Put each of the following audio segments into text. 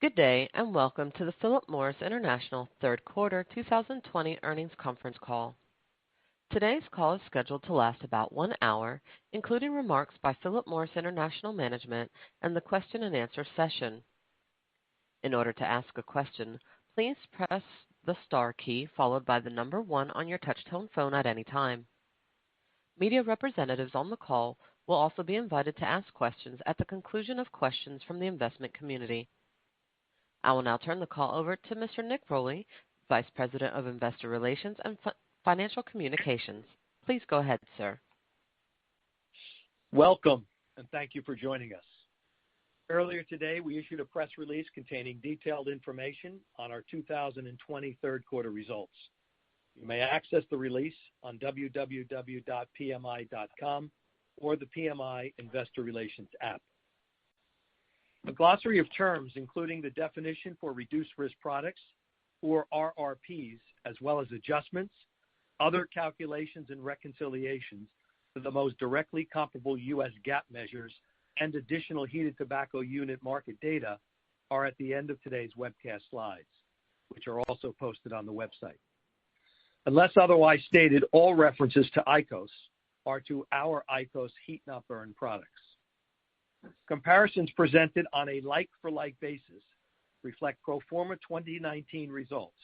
Good day, and welcome to the Philip Morris International Third Quarter 2020 Earnings Conference Call. Today's call is scheduled to last about 1 hour, including remarks by Philip Morris International Management and the question and answer session. In order to ask a question, please press the star key followed by the number 1 on your touch-tone phone at any time. Media representatives on the call will also be invited to ask questions at the conclusion of questions from the investment community. I will now turn the call over to Mr. Nick Rowley, Vice President of Investor Relations and Financial Communications. Please go ahead, sir. Welcome, and thank you for joining us. Earlier today, we issued a press release containing detailed information on our 2020 third quarter results. You may access the release on www.pmi.com or the PMI Investor Relations app. A glossary of terms, including the definition for reduced risk products, or RRPs, as well as adjustments, other calculations and reconciliations to the most directly comparable U.S. GAAP measures, and additional heated tobacco unit market data are at the end of today's webcast slides, which are also posted on the website. Unless otherwise stated, all references to IQOS are to our IQOS heat-not-burn products. Comparisons presented on a like-for-like basis reflect pro forma 2019 results,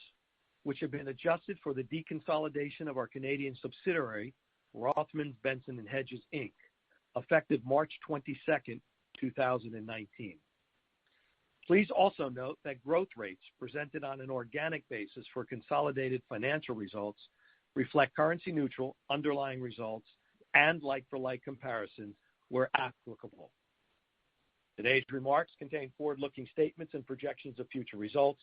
which have been adjusted for the deconsolidation of our Canadian subsidiary, Rothmans, Benson & Hedges, Inc., effective March 22, 2019. Please also note that growth rates presented on an organic basis for consolidated financial results reflect currency-neutral underlying results and like-for-like comparisons where applicable. Today's remarks contain forward-looking statements and projections of future results.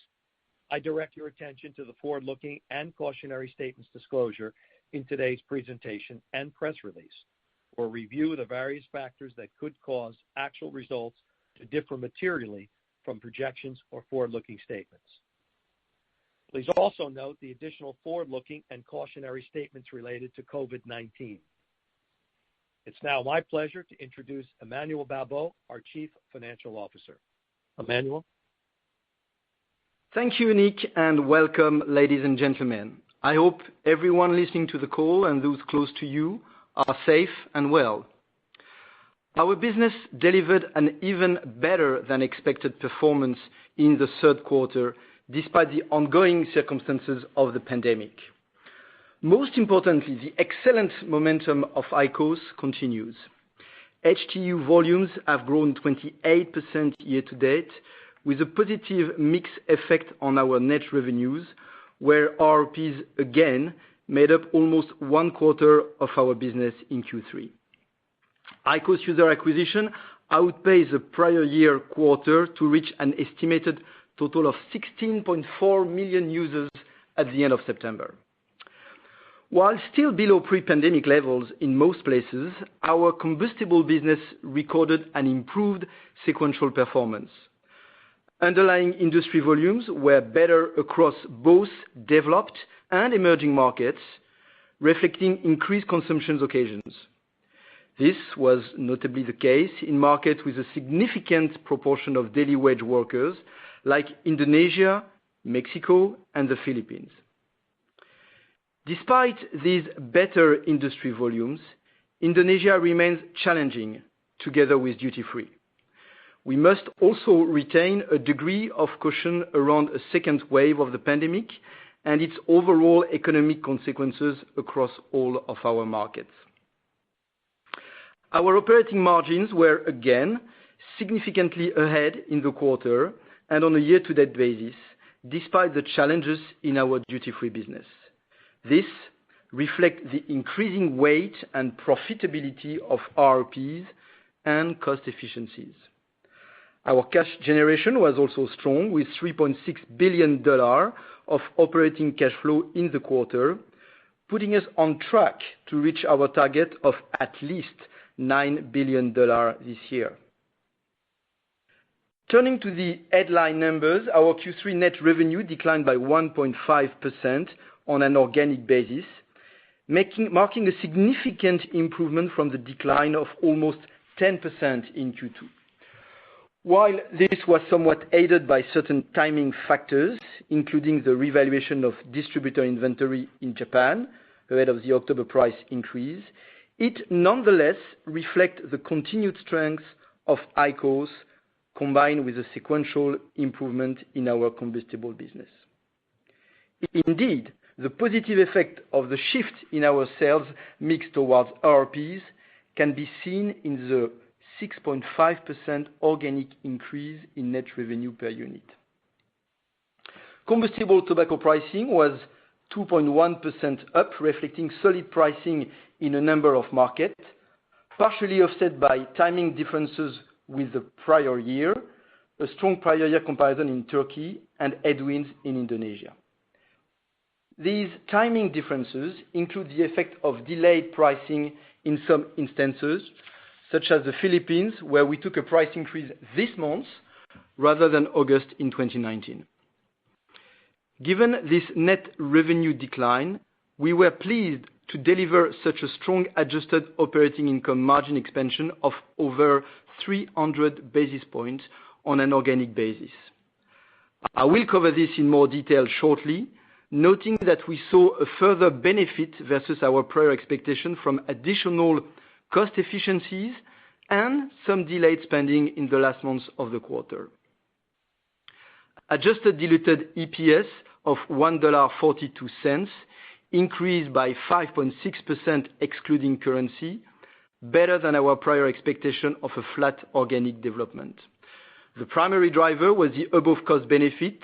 I direct your attention to the forward-looking and cautionary statements disclosure in today's presentation and press release, or review the various factors that could cause actual results to differ materially from projections or forward-looking statements. Please also note the additional forward-looking and cautionary statements related to COVID-19. It's now my pleasure to introduce Emmanuel Babeau, our Chief Financial Officer. Emmanuel? Thank you, Nick, and welcome, ladies and gentlemen. I hope everyone listening to the call and those close to you are safe and well. Our business delivered an even better than expected performance in the third quarter, despite the ongoing circumstances of the pandemic. Most importantly, the excellent momentum of IQOS continues. HTU volumes have grown 28% year to date, with a positive mix effect on our net revenues, where RRPs again made up almost 1/4 of our business in Q3. IQOS user acquisition outpaced the prior year quarter to reach an estimated total of 16.4 million users at the end of September. While still below pre-pandemic levels in most places, our combustible business recorded an improved sequential performance. Underlying industry volumes were better across both developed and emerging markets, reflecting increased consumption occasions. This was notably the case in markets with a significant proportion of daily wage workers like Indonesia, Mexico, and the Philippines. Despite these better industry volumes, Indonesia remains challenging together with duty-free. We must also retain a degree of caution around a second wave of the pandemic and its overall economic consequences across all of our markets. Our operating margins were again significantly ahead in the quarter and on a year-to-date basis, despite the challenges in our duty-free business. This reflects the increasing weight and profitability of RRPs and cost efficiencies. Our cash generation was also strong, with $3.6 billion of operating cash flow in the quarter, putting us on track to reach our target of at least $9 billion this year. Turning to the headline numbers, our Q3 net revenue declined by 1.5% on an organic basis, marking a significant improvement from the decline of almost 10% in Q2. While this was somewhat aided by certain timing factors, including the revaluation of distributor inventory in Japan ahead of the October price increase, it nonetheless reflects the continued strength of IQOS combined with a sequential improvement in our combustible business. Indeed, the positive effect of the shift in our sales mix towards RRPs can be seen in the 6.5% organic increase in net revenue per unit. Combustible tobacco pricing was 2.1% up, reflecting solid pricing in a number of markets, partially offset by timing differences with the prior year, a strong prior year comparison in Turkey, and headwinds in Indonesia. These timing differences include the effect of delayed pricing in some instances, such as the Philippines, where we took a price increase this month rather than August in 2019. Given this net revenue decline, we were pleased to deliver such a strong adjusted operating income margin expansion of over 300 basis points on an organic basis. I will cover this in more detail shortly, noting that we saw a further benefit versus our prior expectation from additional cost efficiencies and some delayed spending in the last months of the quarter. Adjusted diluted EPS of $1.42 increased by 5.6% excluding currency, better than our prior expectation of a flat organic development. The primary driver was the above cost benefit,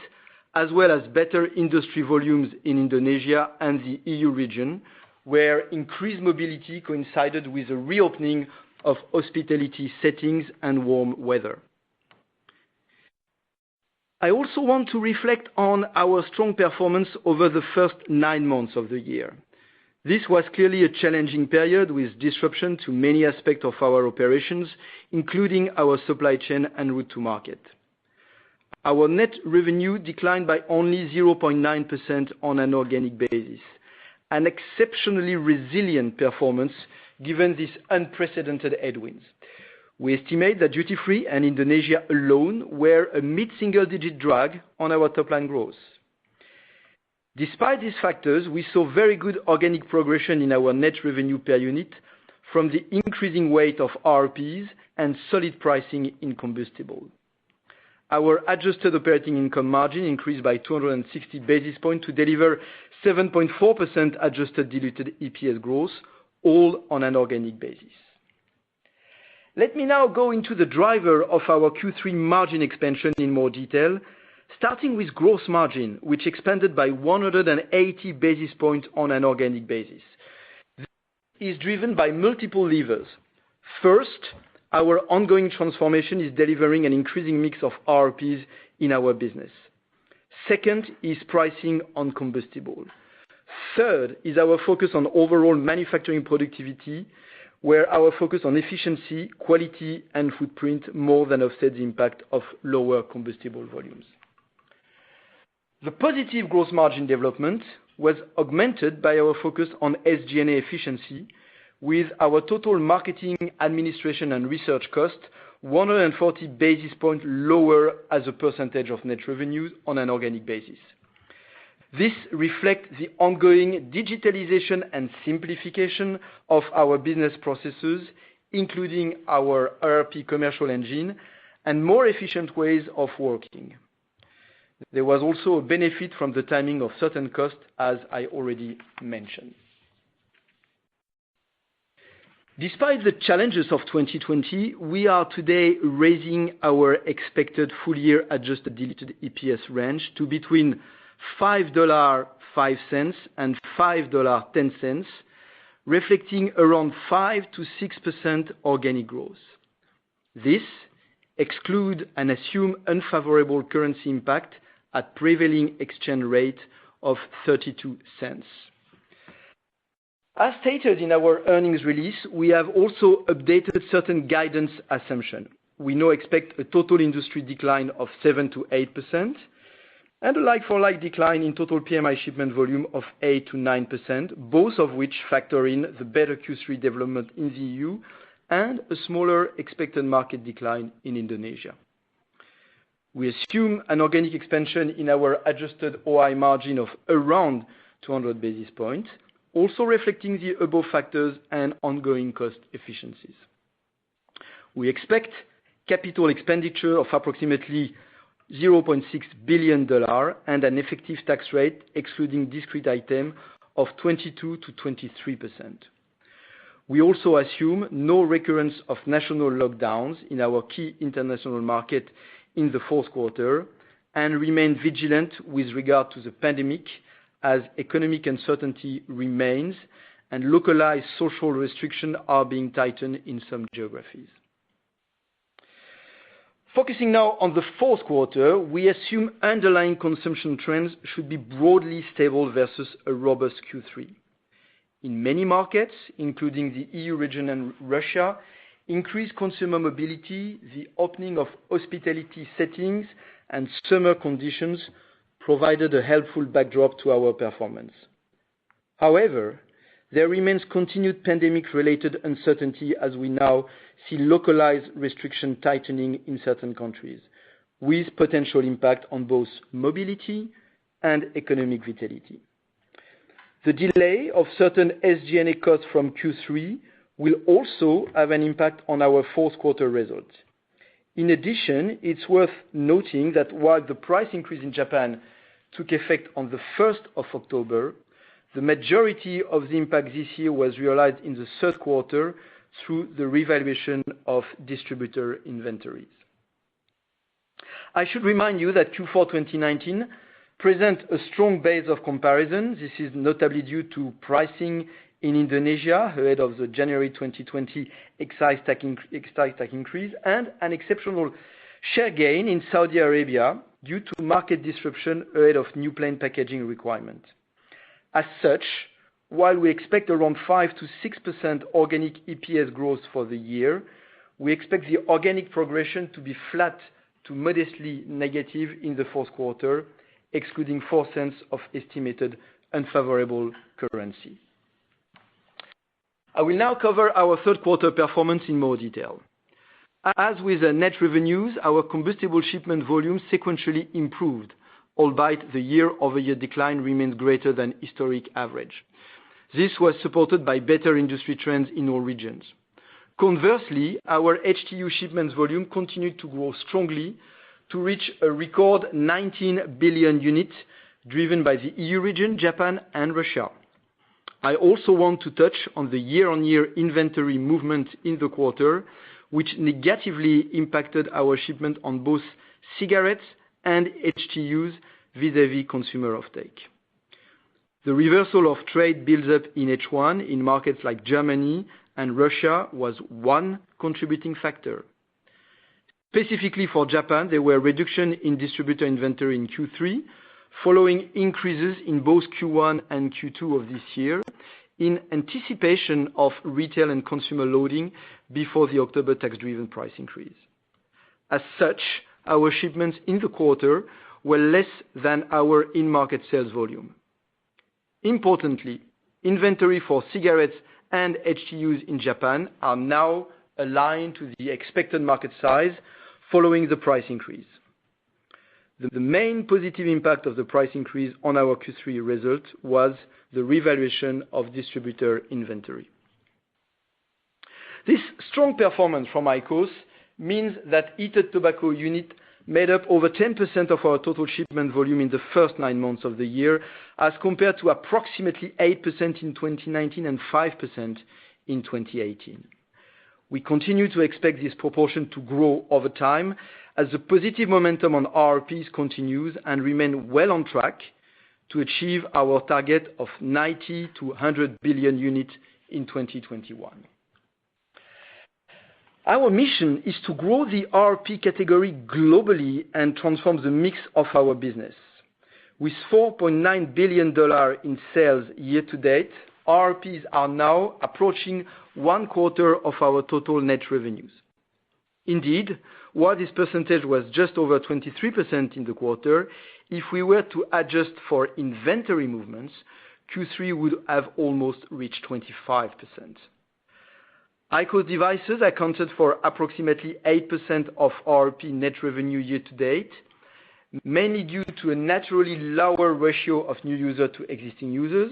as well as better industry volumes in Indonesia and the EU region, where increased mobility coincided with the reopening of hospitality settings and warm weather. I also want to reflect on our strong performance over the first 9 months of the year. This was clearly a challenging period with disruption to many aspects of our operations, including our supply chain and route to market. Our net revenue declined by only 0.9% on an organic basis, an exceptionally resilient performance given these unprecedented headwinds. We estimate that duty-free and Indonesia alone were a mid-single-digit drag on our top-line growth. Despite these factors, we saw very good organic progression in our net revenue per unit from the increasing weight of RRPs and solid pricing in combustible. Our adjusted operating income margin increased by 260 basis points to deliver 7.4% adjusted diluted EPS growth, all on an organic basis. Let me now go into the driver of our Q3 margin expansion in more detail, starting with gross margin, which expanded by 180 basis points on an organic basis. This is driven by multiple levers. First, our ongoing transformation is delivering an increasing mix of RRPs in our business. Second is pricing on combustible. Third is our focus on overall manufacturing productivity, where our focus on efficiency, quality, and footprint more than offset the impact of lower combustible volumes. The positive gross margin development was augmented by our focus on SG&A efficiency, with our total marketing, administration, and research cost 140 basis points lower as a percentage of net revenues on an organic basis. This reflects the ongoing digitalization and simplification of our business processes, including our RRP commercial engine and more efficient ways of working. There was also a benefit from the timing of certain costs, as I already mentioned. Despite the challenges of 2020, we are today raising our expected full-year adjusted diluted EPS range to between $5.05 and $5.10, reflecting around 5 to 6% organic growth. This excludes an assumed unfavorable currency impact at prevailing exchange rate of 32 cents. As stated in our earnings release, we have also updated certain guidance assumptions. We now expect a total industry decline of 7 to 8%, and a like-for-like decline in total PMI shipment volume of 8 to 9%, both of which factor in the better Q3 development in the EU and a smaller expected market decline in Indonesia. We assume an organic expansion in our adjusted OI margin of around 200 basis points, also reflecting the above factors and ongoing cost efficiencies. We expect capital expenditure of approximately $0.6 billion and an effective tax rate, excluding discrete item, of 22% to 23%. We also assume no recurrence of national lockdowns in our key international market in the fourth quarter and remain vigilant with regard to the pandemic as economic uncertainty remains and localized social restrictions are being tightened in some geographies. Focusing now on the fourth quarter, we assume underlying consumption trends should be broadly stable versus a robust Q3. In many markets, including the EU region and Russia, increased consumer mobility, the opening of hospitality settings, and summer conditions provided a helpful backdrop to our performance. However, there remains continued pandemic-related uncertainty as we now see localized restriction tightening in certain countries, with potential impact on both mobility and economic vitality. The delay of certain SG&A costs from Q3 will also have an impact on our fourth quarter results. In addition, it's worth noting that while the price increase in Japan took effect on the 1st of October, the majority of the impact this year was realized in the third quarter through the revaluation of distributor inventories. I should remind you that Q4 2019 present a strong base of comparison. This is notably due to pricing in Indonesia ahead of the January 2020 excise tax increase and an exceptional share gain in Saudi Arabia due to market disruption ahead of new plain packaging requirements. As such, while we expect around 5 to 6% organic EPS growth for the year, we expect the organic progression to be flat to modestly negative in the fourth quarter, excluding 4 cents of estimated unfavorable currency. I will now cover our third quarter performance in more detail. As with the net revenues, our combustible shipment volume sequentially improved, albeit the year-over-year decline remains greater than historic average. This was supported by better industry trends in all regions. Conversely, our HTU shipments volume continued to grow strongly to reach a record 19 billion units, driven by the EU region, Japan, and Russia. I also want to touch on the year-on-year inventory movement in the quarter, which negatively impacted our shipment on both cigarettes and HTUs vis-à-vis consumer offtake. The reversal of trade build-up in H1 in markets like Germany and Russia was one contributing factor. Specifically for Japan, there were reductions in distributor inventory in Q3, following increases in both Q1 and Q2 of this year, in anticipation of retail and consumer loading before the October tax-driven price increase. As such, our shipments in the quarter were less than our in-market sales volume. Importantly, inventory for cigarettes and HTUs in Japan are now aligned to the expected market size following the price increase. The main positive impact of the price increase on our Q3 result was the revaluation of distributor inventory. This strong performance from IQOS means that heated tobacco unit made up over 10% of our total shipment volume in the first 9 months of the year, as compared to approximately 8% in 2019 and 5% in 2018. We continue to expect this proportion to grow over time as the positive momentum on RRPs continues and remain well on track to achieve our target of 90 to 100 billion units in 2021. Our mission is to grow the RRP category globally and transform the mix of our business. With $4.9 billion in sales year to date, RRPs are now approaching 1/4 of our total net revenues. Indeed, while this percentage was just over 23% in the quarter, if we were to adjust for inventory movements, Q3 would have almost reached 25%. IQOS devices accounted for approximately 8% of RRP net revenue year to date, mainly due to a naturally lower ratio of new users to existing users,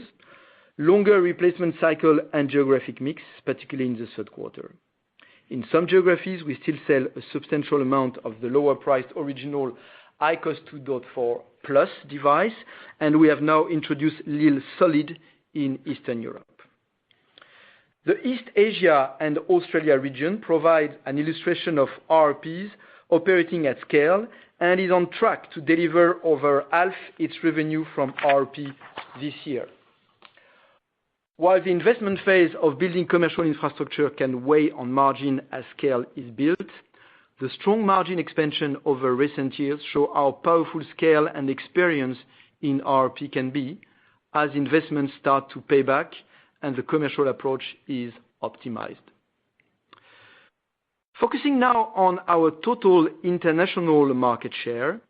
longer replacement cycle and geographic mix, particularly in the third quarter. In some geographies, we still sell a substantial amount of the lower priced original IQOS 2.4 Plus device, and we have now introduced Lil Solid in Eastern Europe. The East Asia and Australia region provides an illustration of RRPs operating at scale and is on track to deliver over half its revenue from RRP this year. While the investment phase of building commercial infrastructure can weigh on margin as scale is built, the strong margin expansion over recent years show how powerful scale and experience in RRP can be as investments start to pay back and the commercial approach is optimized. Focusing now on our total international market share,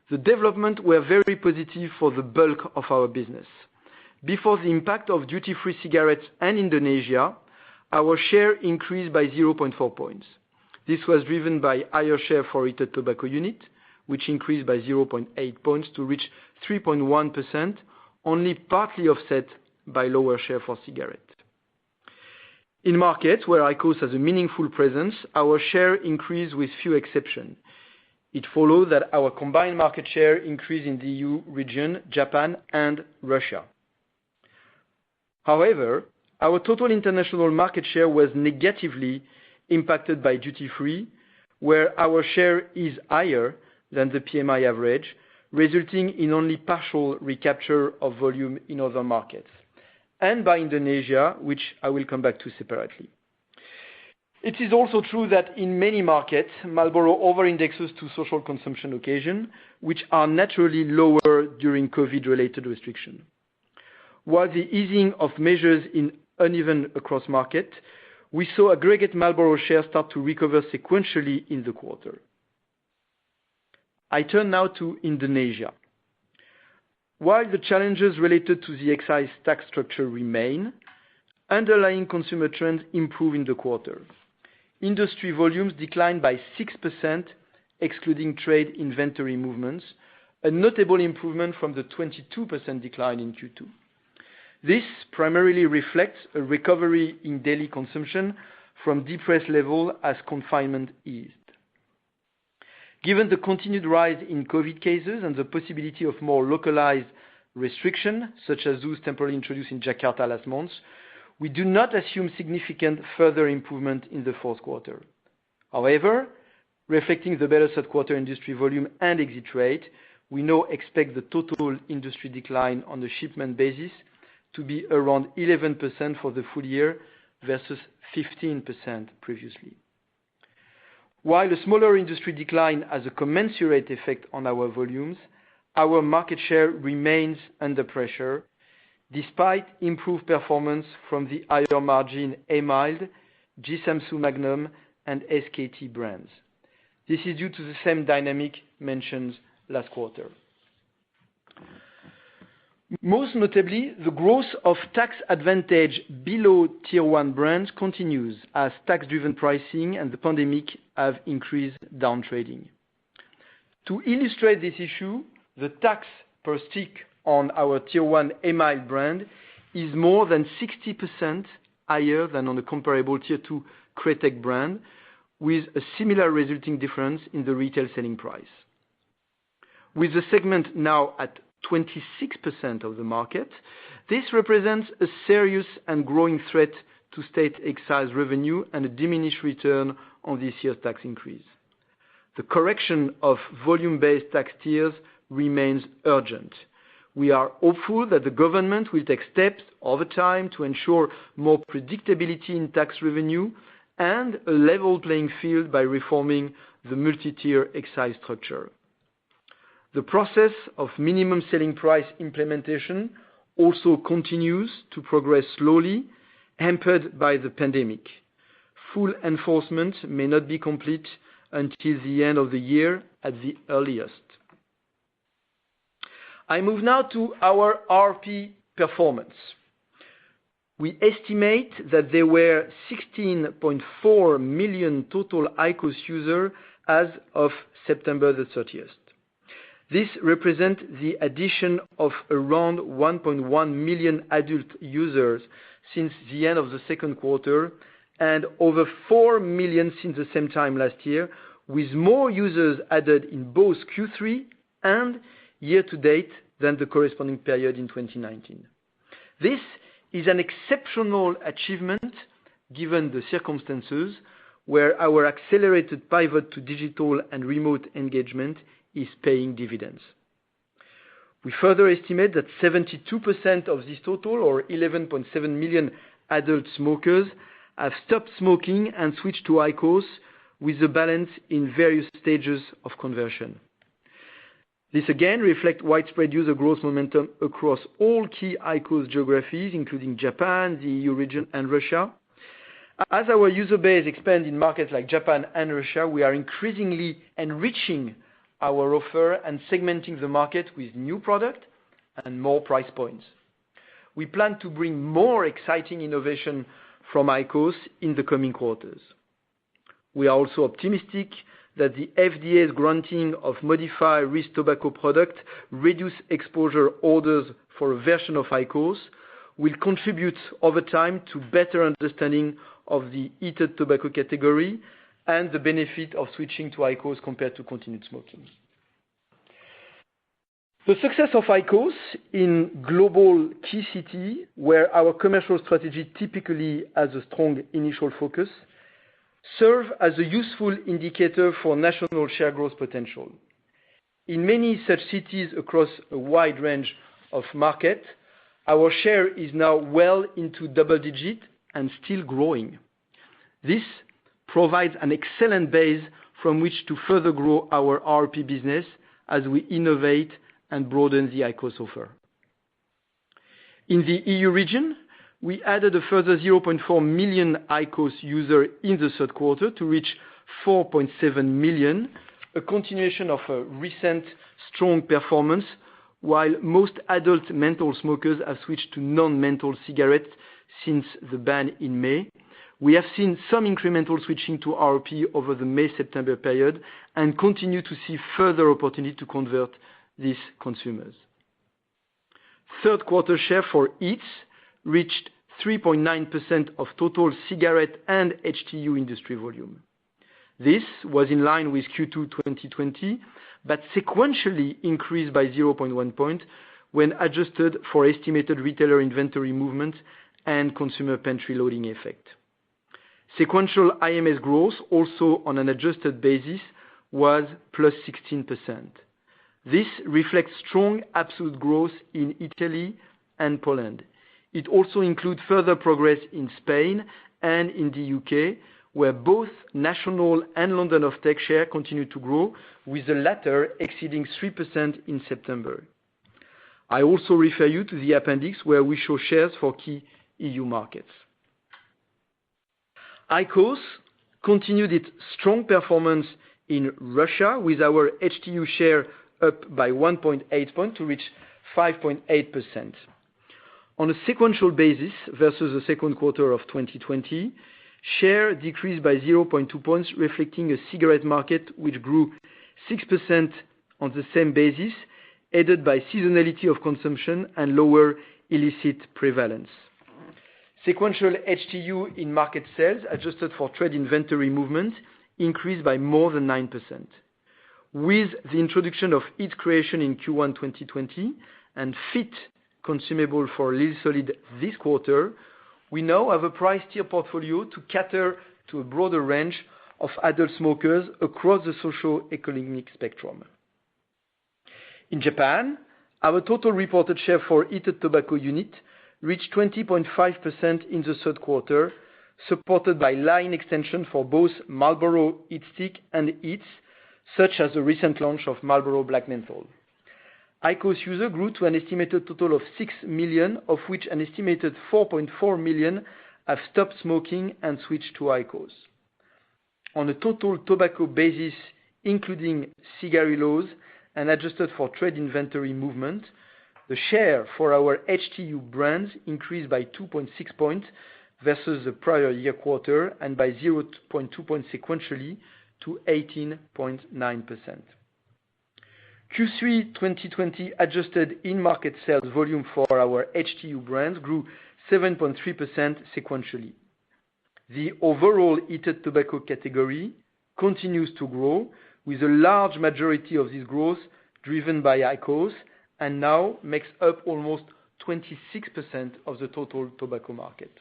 the development were very positive for the bulk of our business. Before the impact of duty-free cigarettes and Indonesia, our share increased by 0.4 points. This was driven by higher share for heated tobacco unit, which increased by 0.8 points to reach 3.1%, only partly offset by lower share for cigarettes. In markets where IQOS has a meaningful presence, our share increased with few exceptions. It followed that our combined market share increased in the EU region, Japan, and Russia. However, our total international market share was negatively impacted by duty-free, where our share is higher than the PMI average, resulting in only partial recapture of volume in other markets, and by Indonesia, which I will come back to separately. It is also true that in many markets, Marlboro over-indexes to social consumption occasion, which are naturally lower during COVID-related restriction. While the easing of measures is uneven across market, we saw aggregate Marlboro share start to recover sequentially in the quarter. I turn now to Indonesia. While the challenges related to the excise tax structure remain, underlying consumer trends improve in the quarter. Industry volumes declined by 6%, excluding trade inventory movements, a notable improvement from the 22% decline in Q2. This primarily reflects a recovery in daily consumption from depressed level as confinement eased. Given the continued rise in COVID cases and the possibility of more localized restriction, such as those temporarily introduced in Jakarta last month, we do not assume significant further improvement in the fourth quarter. However, reflecting the better third quarter industry volume and exit rate, we now expect the total industry decline on the shipment basis to be around 11% for the full year versus 15% previously. While a smaller industry decline has a commensurate effect on our volumes, our market share remains under pressure despite improved performance from the higher margin A-Mild, G Samsu Magnum, and SKT brands. This is due to the same dynamic mentioned last quarter. Most notably, the growth of tax advantage below tier 1 brands continues as tax-driven pricing and the pandemic have increased downtrading. To illustrate this issue, the tax per stick on our tier 1 A-Mild brand is more than 60% higher than on the comparable tier 2 Kretek brand, with a similar resulting difference in the retail selling price. With the segment now at 26% of the market, this represents a serious and growing threat to state excise revenue and a diminished return on this year's tax increase. The correction of volume-based tax tiers remains urgent. We are hopeful that the government will take steps over time to ensure more predictability in tax revenue and a level playing field by reforming the multi-tier excise structure. The process of minimum selling price implementation also continues to progress slowly, hampered by the pandemic. Full enforcement may not be complete until the end of the year at the earliest. I move now to our RP performance. We estimate that there were 16.4 million total IQOS users as of September the 30th. This represents the addition of around 1.1 million adult users since the end of the second quarter and over 4 million since the same time last year, with more users added in both Q3 and year-to-date than the corresponding period in 2019. This is an exceptional achievement given the circumstances where our accelerated pivot to digital and remote engagement is paying dividends. We further estimate that 72% of this total, or 11.7 million adult smokers, have stopped smoking and switched to IQOS, with a balance in various stages of conversion. This again reflects widespread user growth momentum across all key IQOS geographies, including Japan, the EU region, and Russia. As our user base expands in markets like Japan and Russia, we are increasingly enriching our offer and segmenting the market with new product and more price points. We plan to bring more exciting innovation from IQOS in the coming quarters. We are also optimistic that the FDA's granting of modified risk tobacco product reduced exposure orders for a version of IQOS will contribute over time to better understanding of the heated tobacco category and the benefit of switching to IQOS compared to continued smoking. The success of IQOS in global key cities, where our commercial strategy typically has a strong initial focus, serve as a useful indicator for national share growth potential. In many such cities across a wide range of markets, our share is now well into double digit and still growing. This provides an excellent base from which to further grow our RRP business as we innovate and broaden the IQOS offer. In the EU region, we added a further 0.4 million IQOS users in the third quarter to reach 4.7 million, a continuation of a recent strong performance, while most adult menthol smokers have switched to non-menthol cigarettes since the ban in May. We have seen some incremental switching to RRP over the May-September period and continue to see further opportunity to convert these consumers. Third quarter share for HEETS reached 3.9% of total cigarette and HTU industry volume. This was in line with Q2 2020, but sequentially increased by 0.1 point when adjusted for estimated retailer inventory movement and consumer pantry loading effect. Sequential IMS growth, also on an adjusted basis, was plus 16%. This reflects strong absolute growth in Italy and Poland. It also includes further progress in Spain and in the UK, where both national and London offtake share continue to grow, with the latter exceeding 3% in September. I also refer you to the appendix where we show shares for key EU markets. IQOS continued its strong performance in Russia, with our HTU share up by 1.8 points to reach 5.8%. On a sequential basis versus the second quarter of 2020, share decreased by 0.2 points, reflecting a cigarette market which grew 6% on the same basis, aided by seasonality of consumption and lower illicit prevalence. Sequential HTU in market sales, adjusted for trade inventory movement, increased by more than 9%. With the introduction of HEETS Creation in Q1 2020 and Fit consumable for Lil Solid this quarter, we now have a price tier portfolio to cater to a broader range of adult smokers across the socio-economic spectrum. In Japan, our total reported share for heated tobacco unit reached 20.5% in the third quarter, supported by line extension for both Marlboro HeatStick and HEETS, such as the recent launch of Marlboro Black Menthol. IQOS user grew to an estimated total of 6 million, of which an estimated 4.4 million have stopped smoking and switched to IQOS. On a total tobacco basis, including cigarillos and adjusted for trade inventory movement, The share for our HTU brands increased by 2.6 points versus the prior year quarter and by 0.2 points sequentially to 18.9%. Q3 2020 adjusted in-market sales volume for our HTU brands grew 7.3% sequentially. The overall heated tobacco category continues to grow, with a large majority of this growth driven by IQOS, and now makes up almost 26% of the total tobacco market.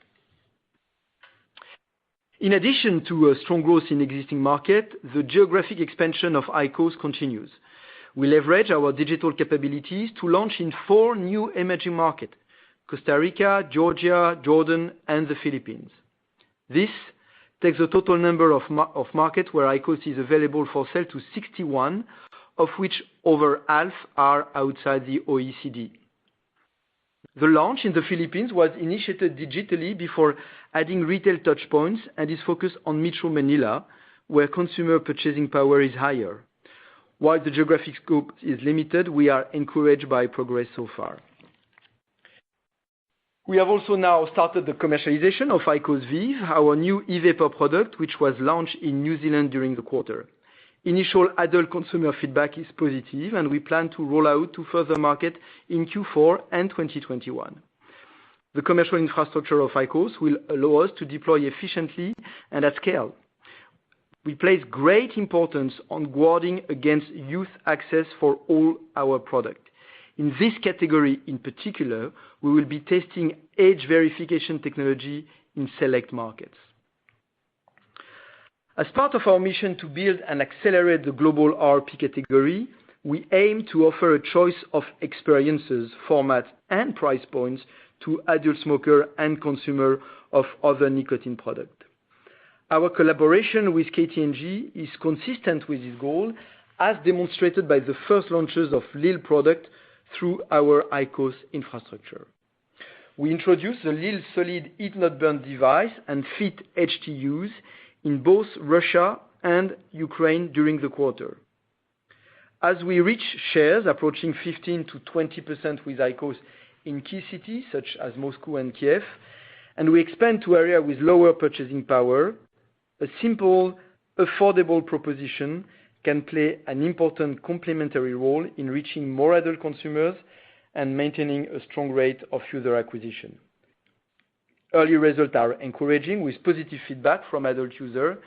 In addition to a strong growth in existing market, the geographic expansion of IQOS continues. We leverage our digital capabilities to launch in 4 new emerging markets: Costa Rica, Georgia, Jordan, and the Philippines. This takes the total number of markets where IQOS is available for sale to 61, of which over half are outside the OECD. The launch in the Philippines was initiated digitally before adding retail touchpoints and is focused on Metro Manila, where consumer purchasing power is higher. While the geographic scope is limited, we are encouraged by progress so far. We have also now started the commercialization of IQOS VEEV, our new e-vapor product, which was launched in New Zealand during the quarter. Initial adult consumer feedback is positive, and we plan to roll out to further market in Q4 and 2021. The commercial infrastructure of IQOS will allow us to deploy efficiently and at scale. We place great importance on guarding against youth access for all our products. In this category in particular, we will be testing age verification technology in select markets. As part of our mission to build and accelerate the global RRP category, we aim to offer a choice of experiences, formats, and price points to adult smoker and consumer of other nicotine products. Our collaboration with KT&G is consistent with this goal, as demonstrated by the first launches of Lil product through our IQOS infrastructure. We introduced the Lil Solid Heat-not-burn device and Fit HTUs in both Russia and Ukraine during the quarter. As we reach shares approaching 15 to 20% with IQOS in key cities such as Moscow and Kiev, and we expand to areas with lower purchasing power, a simple, affordable proposition can play an important complementary role in reaching more adult consumers and maintaining a strong rate of user acquisition. Early results are encouraging with positive feedback from adult users.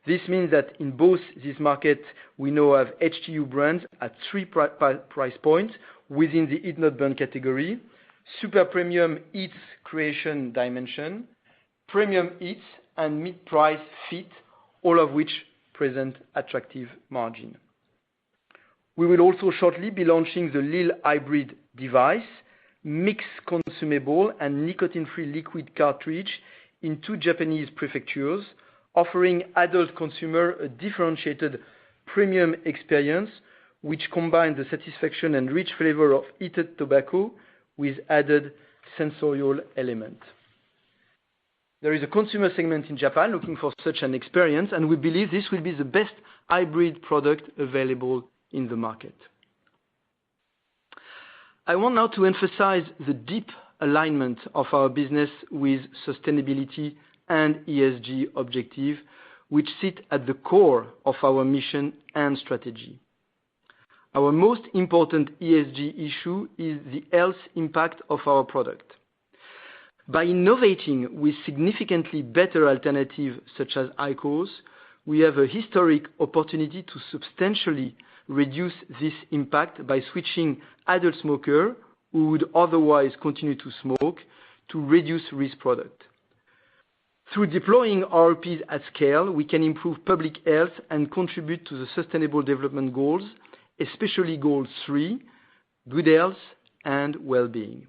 This means that in both these markets, we now have HTU brands at 3 price points within the heat-not-burn category: super premium Heats Creation Dimension, premium Heats, and mid-price Fit, all of which present attractive margin. We will also shortly be launching the Lil Hybrid device, mixed consumable and nicotine-free liquid cartridge in 2 Japanese prefectures, offering adult consumer a differentiated premium experience which combines the satisfaction and rich flavor of heated tobacco with added sensorial element. There is a consumer segment in Japan looking for such an experience, and we believe this will be the best hybrid product available in the market. I want now to emphasize the deep alignment of our business with sustainability and ESG objective, which sit at the core of our mission and strategy. Our most important ESG issue is the health impact of our product. By innovating with significantly better alternatives such as IQOS, we have a historic opportunity to substantially reduce this impact by switching adult smoker who would otherwise continue to smoke to reduce risk product. Through deploying RRPs at scale, we can improve public health and contribute to the Sustainable Development Goals, especially Goal 3, good health and well-being.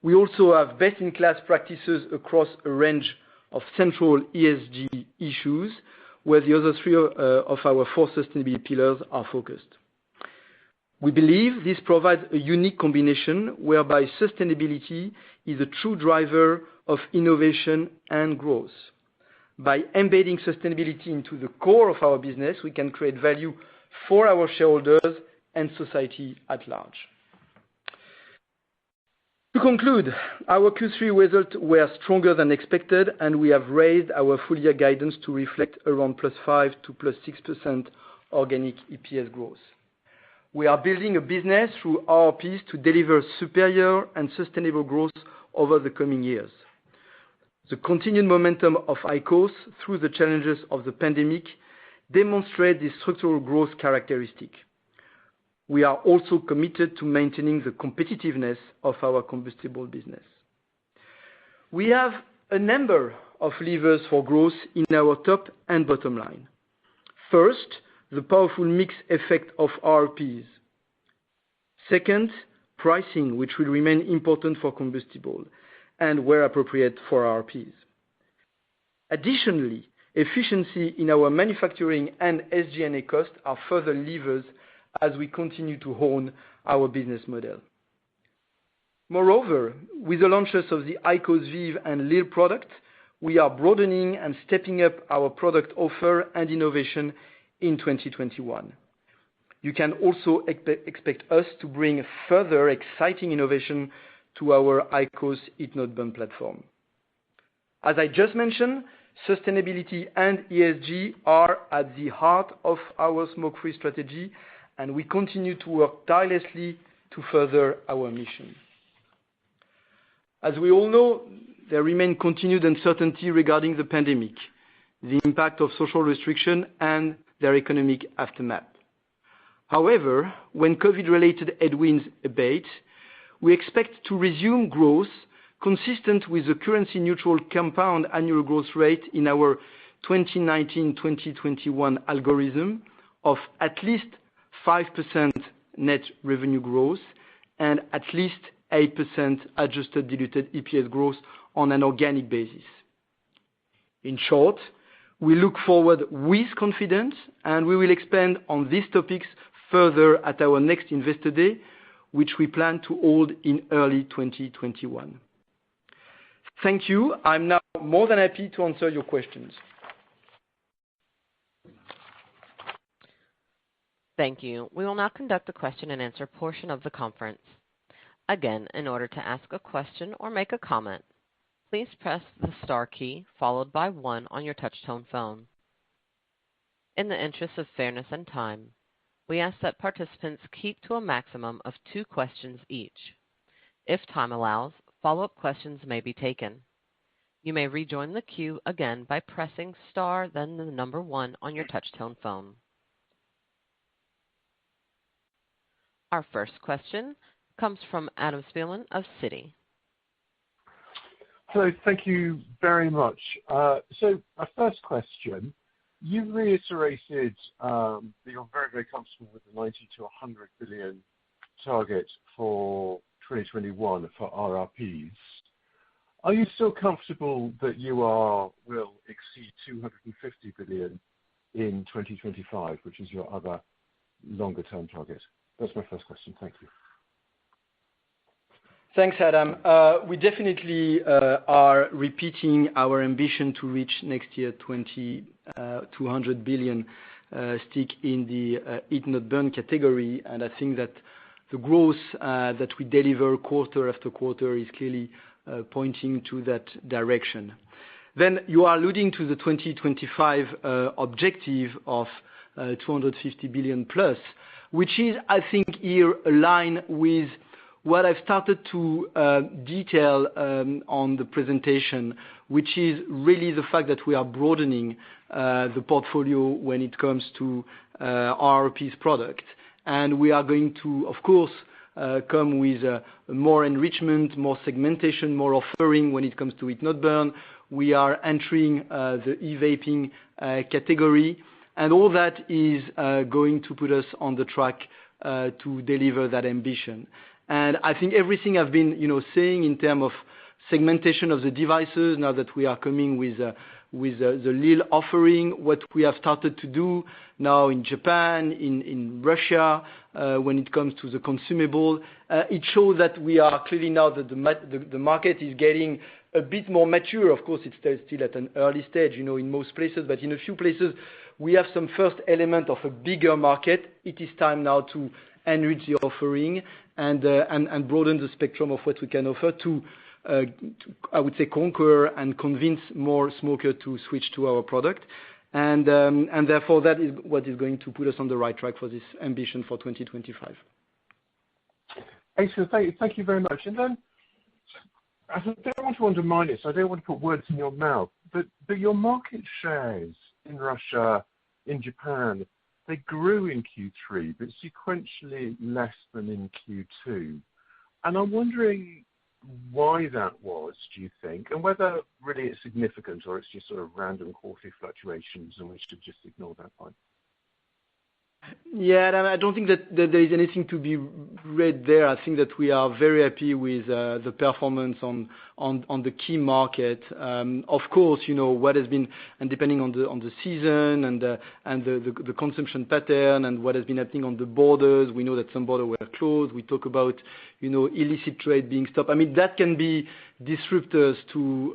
We also have best-in-class practices across a range of central ESG issues, where the other 3 of our 4 sustainability pillars are focused. We believe this provides a unique combination whereby sustainability is a true driver of innovation and growth. By embedding sustainability into the core of our business, we can create value for our shareholders and society at large. To conclude, our Q3 results were stronger than expected, and we have raised our full year guidance to reflect around +5% to +6% organic EPS growth. We are building a business through RRPs to deliver superior and sustainable growth over the coming years. The continued momentum of IQOS through the challenges of the pandemic demonstrate the structural growth characteristic. We are also committed to maintaining the competitiveness of our combustible business. We have a number of levers for growth in our top and bottom line. First, the powerful mix effect of RRPs. Second, pricing, which will remain important for combustible and where appropriate for RRPs. Additionally, efficiency in our manufacturing and SG&A costs are further levers as we continue to hone our business model. Moreover, with the launches of the IQOS VEEV and lil product, we are broadening and stepping up our product offer and innovation in 2021. You can also expect us to bring further exciting innovation to our IQOS heat-not-burn platform. As I just mentioned, sustainability and ESG are at the heart of our smoke-free strategy, and we continue to work tirelessly to further our mission. As we all know, there remain continued uncertainty regarding the pandemic, the impact of social restriction, and their economic aftermath. However, when COVID-related headwinds abate, we expect to resume growth consistent with the currency-neutral compound annual growth rate in our 2019-2021 algorithm of at least 5% net revenue growth and at least 8% adjusted diluted EPS growth on an organic basis. In short, we look forward with confidence, and we will expand on these topics further at our next Investor Day, which we plan to hold in early 2021. Thank you. I'm now more than happy to answer your questions. Thank you. We will now conduct the question and answer portion of the conference. Again, in order to ask a question or make a comment, please press the star key followed by 1 on your touch-tone phone. In the interest of fairness and time, we ask that participants keep to a maximum of 2 questions each. If time allows, follow-up questions may be taken. You may rejoin the queue again by pressing star, then the number 1 on your touch-tone phone. Our first question comes from Adam Spielman of Citi. Hello, thank you very much. So my first question, you reiterated that you're very, very comfortable with the 90 to 100 billion target for 2021 for RRPs. Are you still comfortable that you will exceed 250 billion in 2025, which is your other longer-term target? That's my first question. Thank you. Thanks, Adam. We definitely are repeating our ambition to reach next year 200 billion stick in the heat-not-burn category, and I think that the growth that we deliver quarter after quarter is clearly pointing to that direction. Then you are alluding to the 2025 objective of 250 billion plus, which is, I think, here aligned with what I've started to detail on the presentation, which is really the fact that we are broadening the portfolio when it comes to RRP's product. And we are going to, of course, come with more enrichment, more segmentation, more offering when it comes to heat-not-burn. We are entering the e-vaping category, and all that is going to put us on the track to deliver that ambition. And I think everything I've been, saying in terms of segmentation of the devices, now that we are coming with the lil offering, what we have started to do now in Japan, in Russia, when it comes to the consumable, it shows that we are clearly now that the market is getting a bit more mature. Of course, it's still at an early stage, in most places, but in a few places, we have some first element of a bigger market. It is time now to enrich the offering, and broaden the spectrum of what we can offer to I would say, conquer and convince more smokers to switch to our product. And therefore, that is what is going to put us on the right track for this ambition for 2025. Excellent. Thank you very much. And then, I don't want to undermine it, so I don't want to put words in your mouth, but your market shares in Russia, in Japan, they grew in Q3, but sequentially less than in Q2. And I'm wondering why that was, do you think, and whether really it's significant or it's just sort of random quarterly fluctuations and we should just ignore that point. Yeah, and I don't think that there is anything to be read there. I think that we are very happy with the performance on the key market. Of course, what has been, and depending on the season and the consumption pattern and what has been happening on the borders, we know that some borders were closed. We talk about illicit trade being stopped. I mean, that can be disruptors to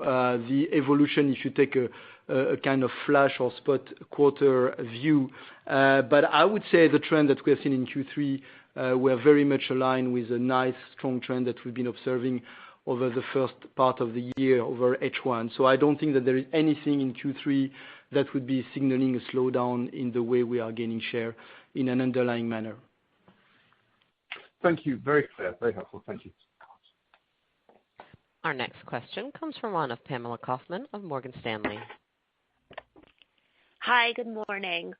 the evolution if you take a kind of flash or spot quarter view. But I would say the trend that we have seen in Q3 were very much aligned with a nice, strong trend that we've been observing over the first part of the year, over H1. So I don't think that there is anything in Q3 that would be signaling a slowdown in the way we are gaining share in an underlying manner. Thank you. Very clear. Very helpful. Thank you. Our next question comes from one of Pamela Kaufman of Morgan Stanley. Hi, good morning.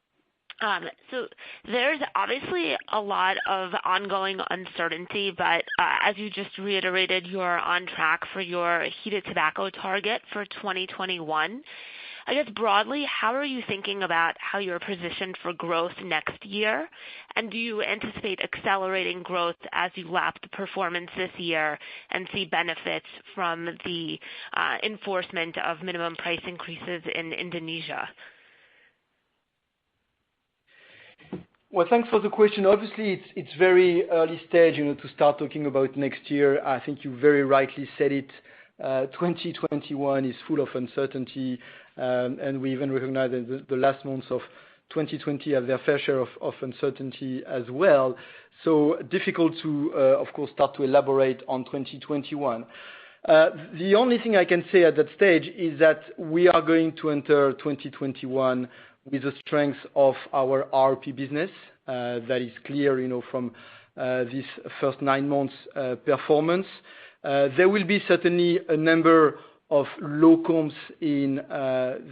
So there's obviously a lot of ongoing uncertainty, but as you just reiterated, you're on track for your heated tobacco target for 2021. I guess broadly, how are you thinking about how you're positioned for growth next year? And do you anticipate accelerating growth as you lap the performance this year and see benefits from the enforcement of minimum price increases in Indonesia? Well, thanks for the question. Obviously, it's very early stage, to start talking about next year. I think you very rightly said it. 2021 is full of uncertainty, and we even recognize that the last months of 2020 have their fair share of uncertainty as well. So difficult to, of course, start to elaborate on 2021. The only thing I can say at that stage is that we are going to enter 2021 with the strength of our RRP business. That is clear, from this first 9 months performance. There will be certainly a number of low comps in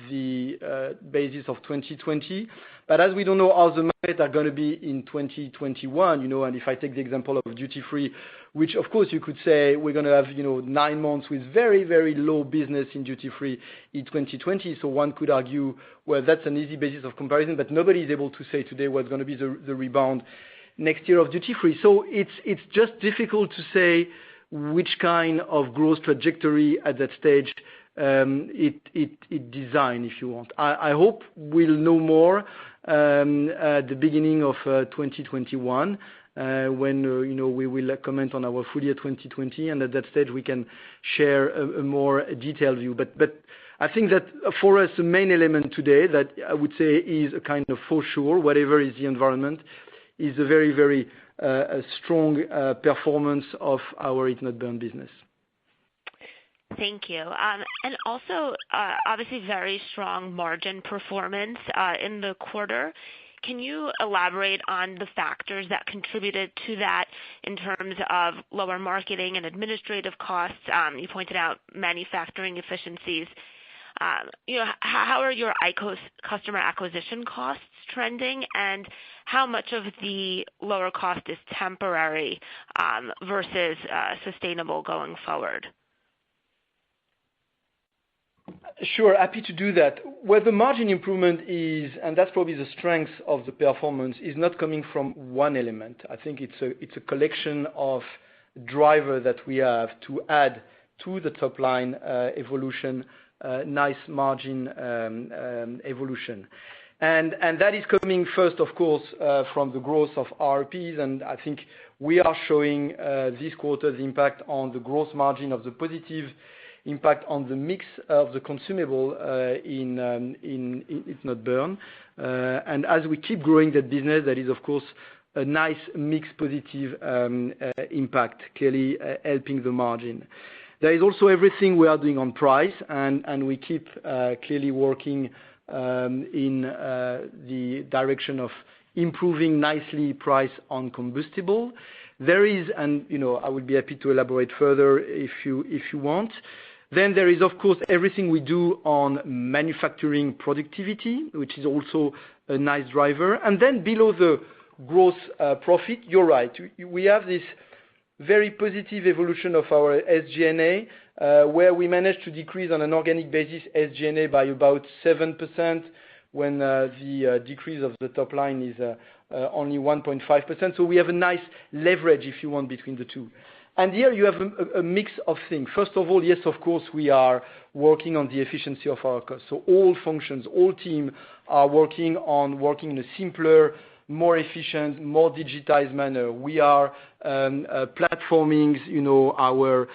the basis of 2020. But as we don't know how the market are going to be in 2021, and if I take the example of duty free, which of course you could say we're going to have, 9 months with very, very low business in duty free in 2020. So one could argue, well, that's an easy basis of comparison, but nobody is able to say today what's going to be the rebound next year of duty free. So it's just difficult to say which kind of growth trajectory at that stage it design, if you want. I hope we'll know more at the beginning of 2021 when we will comment on our full year 2020, and at that stage we can share a more detailed view. But I think that for us the main element today that I would say is a kind of for sure, whatever is the environment, is a very, very strong performance of our Heat Not Burn business. Thank you. And also, obviously, very strong margin performance in the quarter. Can you elaborate on the factors that contributed to that in terms of lower marketing and administrative costs? You pointed out manufacturing efficiencies. How are your IQOS customer acquisition costs trending, and how much of the lower cost is temporary versus sustainable going forward? Sure, happy to do that. Where the margin improvement is, and that's probably the strength of the performance, is not coming from one element. I think it's a collection of drivers that we have to add to the top line evolution, nice margin evolution. And that is coming first, of course, from the growth of RRPs, and I think we are showing this quarter the impact on the gross margin of the positive impact on the mix of the consumable in Heat Not Burn. And as we keep growing that business, that is of course a nice mixed positive impact, clearly helping the margin. There is also everything we are doing on price, and we keep clearly working in the direction of improving nicely price on combustible. There is, and I would be happy to elaborate further if you want. Then there is, of course, everything we do on manufacturing productivity, which is also a nice driver. And then below the gross profit, you're right. We have this very positive evolution of our SG&A, where we managed to decrease on an organic basis SG&A by about 7%, when the decrease of the top line is only 1.5%. So we have a nice leverage, if you want, between the two. And here you have a mix of things. First of all, yes, of course, we are working on the efficiency of our costs. So all functions, all teams are working in a simpler, more efficient, more digitized manner. We are platforming, our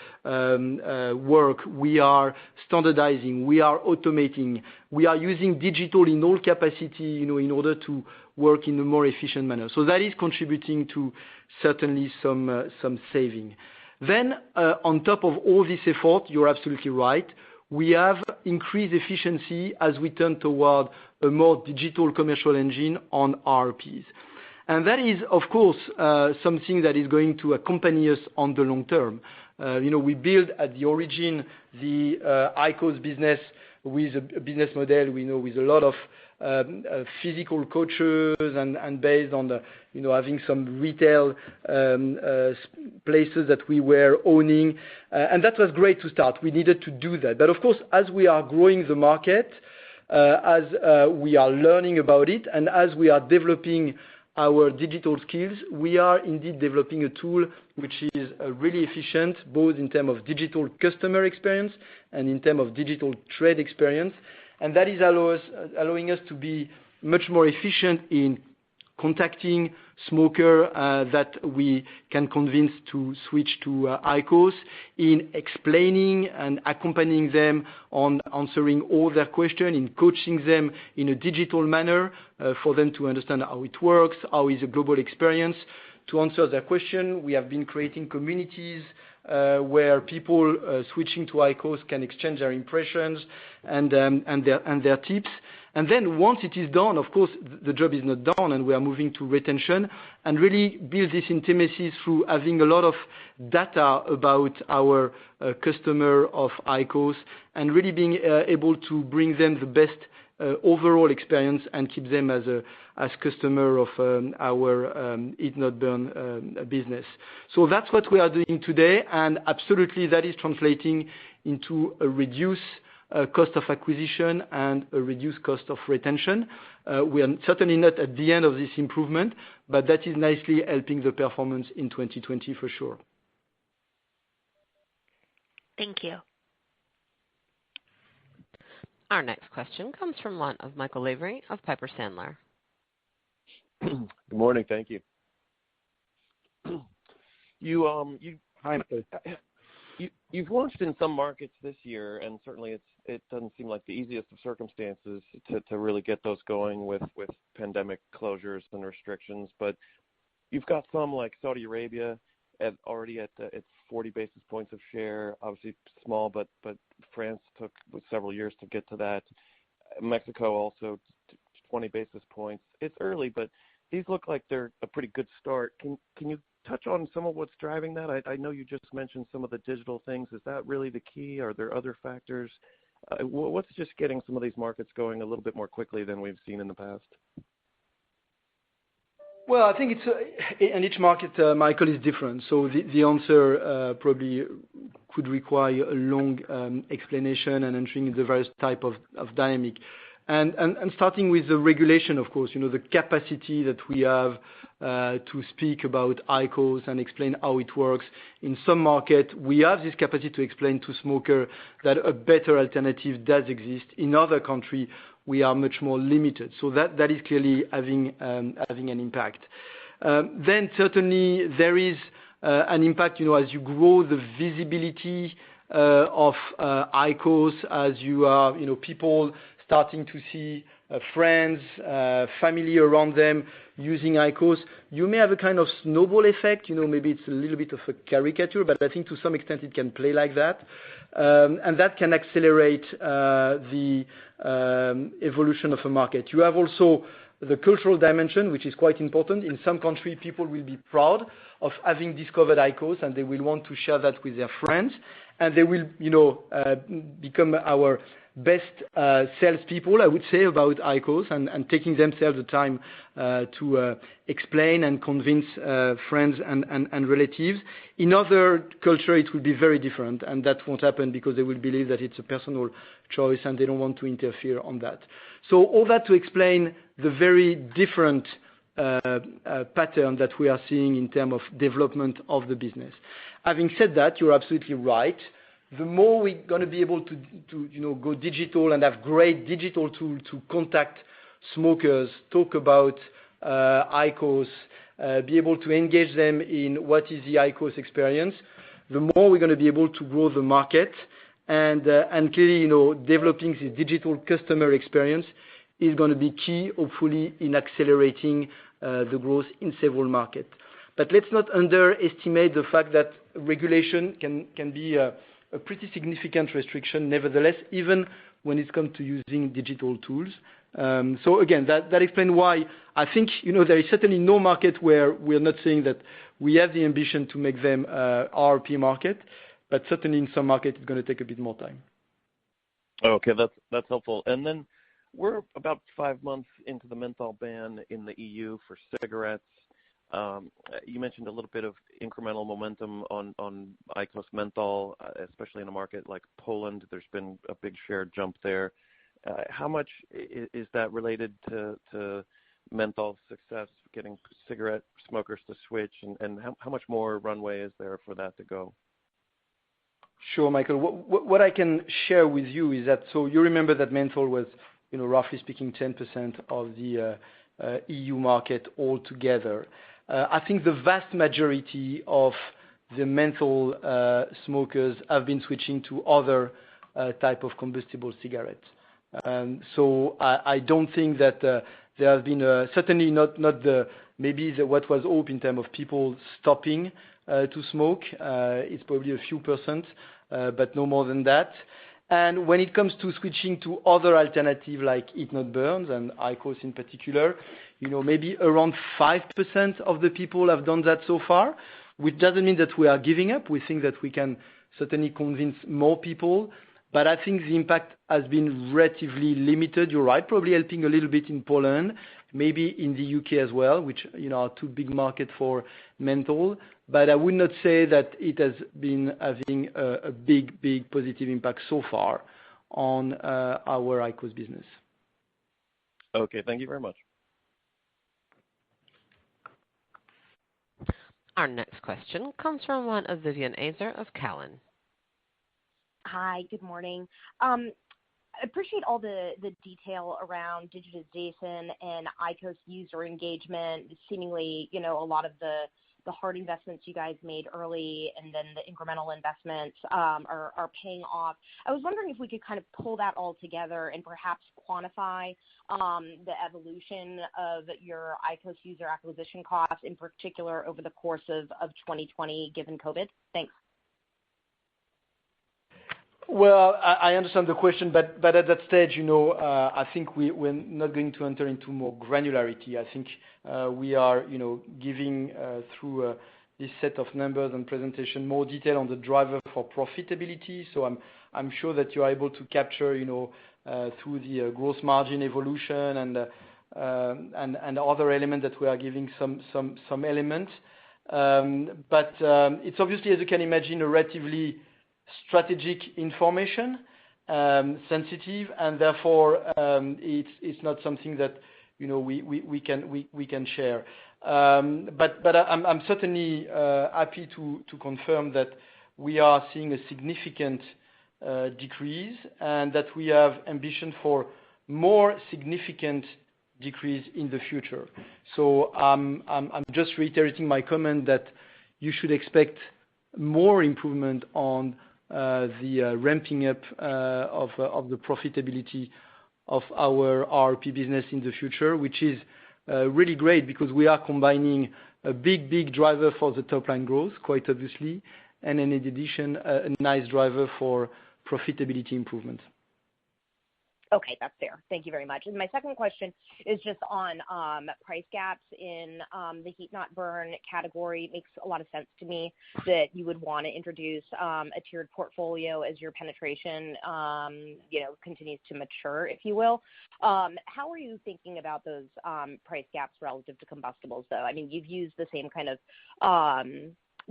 work. We are standardizing. We are automating. We are using digital in all capacity, in order to work in a more efficient manner. So that is contributing to certainly some saving. Then, on top of all this effort, you're absolutely right. We have increased efficiency as we turn toward a more digital commercial engine on RRPs. And that is, of course, something that is going to accompany us on the long term. We build at the origin the IQOS business with a business model, with a lot of physical coaches and based on having some retail places that we were owning. And that was great to start. We needed to do that. But of course, as we are growing the market, as we are learning about it, and as we are developing our digital skills, we are indeed developing a tool which is really efficient, both in terms of digital customer experience and in terms of digital trade experience. And that is allowing us to be much more efficient in contacting smokers that we can convince to switch to IQOS, in explaining and accompanying them on answering all their questions, in coaching them in a digital manner for them to understand how it works, how is a global experience. To answer their question, we have been creating communities where people switching to IQOS can exchange their impressions and their tips. And then once it is done, of course, the job is not done, and we are moving to retention and really build this intimacy through having a lot of data about our customer of IQOS and really being able to bring them the best overall experience and keep them as customer of our Heat Not Burn business. So that's what we are doing today, and absolutely that is translating into a reduced cost of acquisition and a reduced cost of retention. We are certainly not at the end of this improvement, but that is nicely helping the performance in 2020 for sure. Thank you. Our next question comes from one of Michael Lavery of Piper Sandler. Good morning. Thank you. Hi. You've launched in some markets this year, and certainly it doesn't seem like the easiest of circumstances to really get those going with pandemic closures and restrictions. But you've got some like Saudi Arabia already at 40 basis points of share, obviously small, but France took several years to get to that. Mexico also 20 basis points. It's early, but these look like they're a pretty good start. Can you touch on some of what's driving that? I know you just mentioned some of the digital things. Is that really the key? Are there other factors? What's just getting some of these markets going a little bit more quickly than we've seen in the past? Well, I think and each market, Michael, is different. So the answer probably could require a long explanation and entering the various type of dynamic. And starting with the regulation, of course, the capacity that we have to speak about IQOS and explain how it works. In some market, we have this capacity to explain to smoker that a better alternative does exist. In other country, we are much more limited. So that is clearly having an impact. Then certainly there is an impact, as you grow the visibility of IQOS, as you are, people starting to see friends, family around them using IQOS, you may have a kind of snowball effect. Maybe it's a little bit of a caricature, but I think to some extent it can play like that. And that can accelerate the evolution of a market. You have also the cultural dimension, which is quite important. In some countries, people will be proud of having discovered IQOS, and they will want to share that with their friends, and they will, become our best salespeople, I would say, about IQOS, and taking themselves the time to explain and convince friends and relatives. In other cultures, it will be very different, and that won't happen because they will believe that it's a personal choice and they don't want to interfere on that. So all that to explain the very different pattern that we are seeing in terms of development of the business. Having said that, you're absolutely right. The more we're going to be able to go digital and have great digital tools to contact smokers, talk about IQOS, be able to engage them in what is the IQOS experience, the more we're going to be able to grow the market. And clearly, developing this digital customer experience is going to be key, hopefully, in accelerating the growth in several markets. But let's not underestimate the fact that regulation can be a pretty significant restriction, nevertheless, even when it comes to using digital tools. So again, that explains why I think there is certainly no market where we are not saying that we have the ambition to make them RRP market, but certainly in some markets it's going to take a bit more time. Okay, that's helpful. And then we're about 5 months into the menthol ban in the EU for cigarettes. You mentioned a little bit of incremental momentum on IQOS menthol, especially in a market like Poland. There's been a big share jump there. How much is that related to menthol success, getting cigarette smokers to switch, and how much more runway is there for that to go? Sure, Michael. What I can share with you is that, so you remember that menthol was, roughly speaking, 10% of the EU market altogether. I think the vast majority of the menthol smokers have been switching to other type of combustible cigarettes. So I don't think that there has been certainly not what was hope in terms of people stopping to smoke. It's probably a few percent, but no more than that. And when it comes to switching to other alternatives like heat-not-burns and IQOS in particular, maybe around 5% of the people have done that so far, which doesn't mean that we are giving up. We think that we can certainly convince more people, but I think the impact has been relatively limited. You're right, probably helping a little bit in Poland, maybe in the UK as well, which are two big markets for menthol. But I would not say that it has been having a big positive impact so far on our IQOS business. Okay, thank you very much. Our next question comes from one of Vivien Azer of Cowen. Hi, good morning. I appreciate all the detail around digitization and IQOS user engagement. Seemingly, a lot of the hard investments you guys made early and then the incremental investments are paying off. I was wondering if we could kind of pull that all together and perhaps quantify the evolution of your IQOS user acquisition costs, in particular over the course of 2020, given COVID. Thanks. Well, I understand the question, but at that stage, I think we're not going to enter into more granularity. I think we are, giving through this set of numbers and presentation more detail on the driver for profitability. So I'm sure that you are able to capture, through the gross margin evolution and other elements that we are giving some elements. But it's obviously, as you can imagine, a relatively strategic information, sensitive, and therefore it's not something that we can share. But I'm certainly happy to confirm that we are seeing a significant decrease, and that we have ambition for more significant decrease in the future. So I'm just reiterating my comment that you should expect more improvement on the ramping up of the profitability of our RRP business in the future, which is really great because we are combining a big driver for the top line growth, quite obviously, and in addition, a nice driver for profitability improvement. Okay, that's fair. Thank you very much. And my second question is just on price gaps in the heat not burn category. It makes a lot of sense to me that you would want to introduce a tiered portfolio as your penetration, continues to mature, if you will. How are you thinking about those price gaps relative to combustibles, though? I mean, you've used the same kind of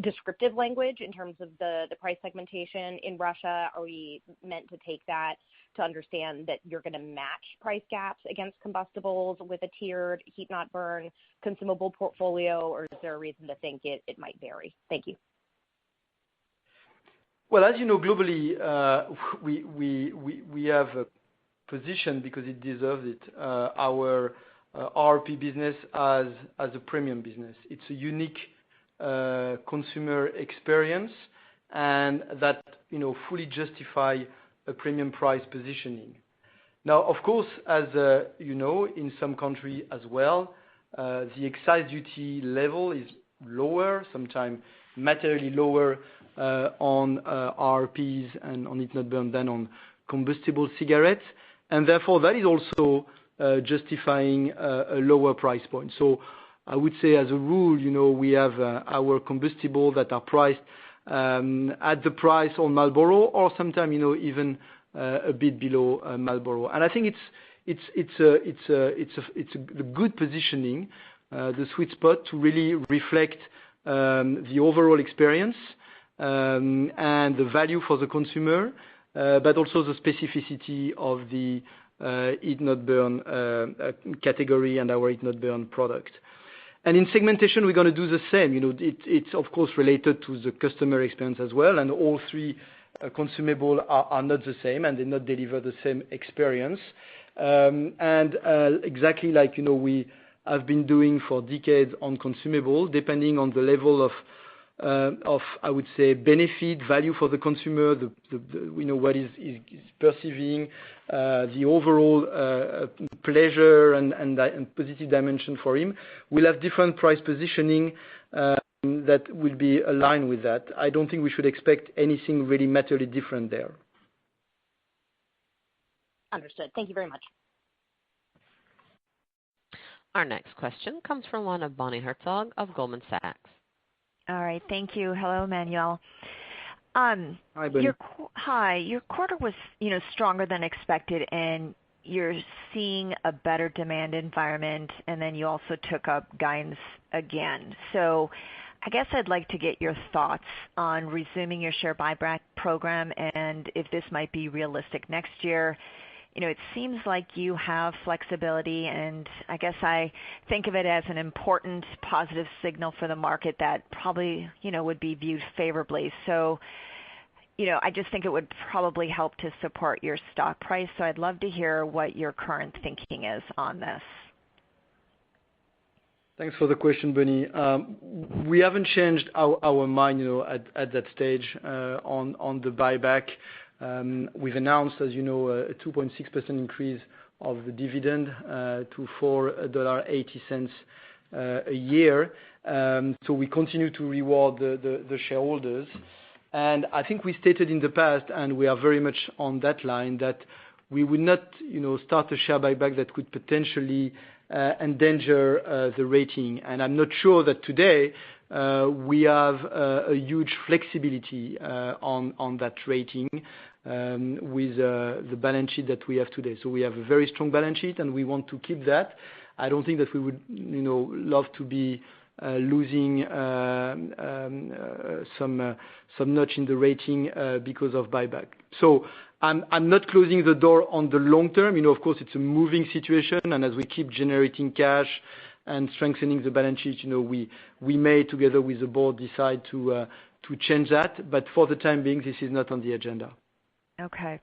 descriptive language in terms of the price segmentation in Russia. Are we meant to take that to understand that you're going to match price gaps against combustibles with a tiered heat not burn consumable portfolio, or is there a reason to think it might vary? Thank you. Well, as you know, globally, we have a position because it deserves it. Our RRP business as a premium business. It's a unique consumer experience, and that fully justify a premium price positioning. Now, of course, as in some countries as well, the excise duty level is lower, sometimes materially lower on RRPs and on heat not burn than on combustible cigarettes, and therefore that is also justifying a lower price point. So I would say, as a rule, we have our combustible that are priced at the price on Marlboro, or sometimes even a bit below Marlboro. And I think it's a good positioning, the sweet spot to really reflect the overall experience and the value for the consumer, but also the specificity of the heat not burn category and our heat not burn product. And in segmentation, we're going to do the same. It's of course related to the customer experience as well, and all three consumable are not the same, and they not deliver the same experience. And exactly like we have been doing for decades on consumable, depending on the level of I would say benefit value for the consumer, what is perceiving, the overall pleasure and positive dimension for him. We'll have different price positioning that will be aligned with that. I don't think we should expect anything really materially different there. Understood. Thank you very much. Our next question comes from one of Bonnie Herzog of Goldman Sachs. All right. Thank you. Hello, Emmanuel. Hi, Bonnie. Your quarter was, stronger than expected, and you're seeing a better demand environment, and then you also took up guidance again. So I guess I'd like to get your thoughts on resuming your share buyback program and if this might be realistic next year. It seems like you have flexibility, and I guess I think of it as an important positive signal for the market that probably, would be viewed favorably. So, I just think it would probably help to support your stock price. So I'd love to hear what your current thinking is on this. Thanks for the question, Bonnie. We haven't changed our mind, at that stage on the buyback. We've announced, as you know, a 2.6% increase of the dividend to $4.80 a year. So we continue to reward the shareholders. And I think we stated in the past, and we are very much on that line, that we would not, start a share buyback that could potentially endanger the rating. And I'm not sure that today we have a huge flexibility on that rating with the balance sheet that we have today. So we have a very strong balance sheet, and we want to keep that. I don't think that we would, love to be losing some notch in the rating because of buyback. So I'm not closing the door on the long term. Of course, it's a moving situation, and as we keep generating cash and strengthening the balance sheet, we may, together with the board, decide to change that. But for the time being, this is not on the agenda. Okay,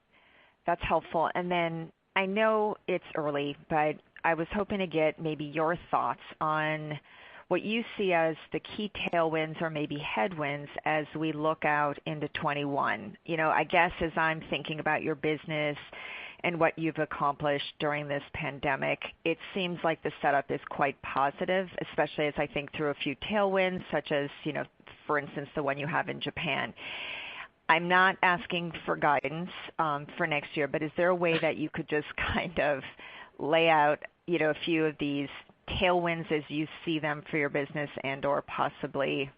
that's helpful. And then I know it's early, but I was hoping to get maybe your thoughts on what you see as the key tailwinds or maybe headwinds as we look out into 21. I guess as I'm thinking about your business, and what you've accomplished during this pandemic, it seems like the setup is quite positive, especially as I think through a few tailwinds, such as, for instance, the one you have in Japan. I'm not asking for guidance for next year, but is there a way that you could just kind of lay out, a few of these tailwinds as you see them for your business and/or possibly,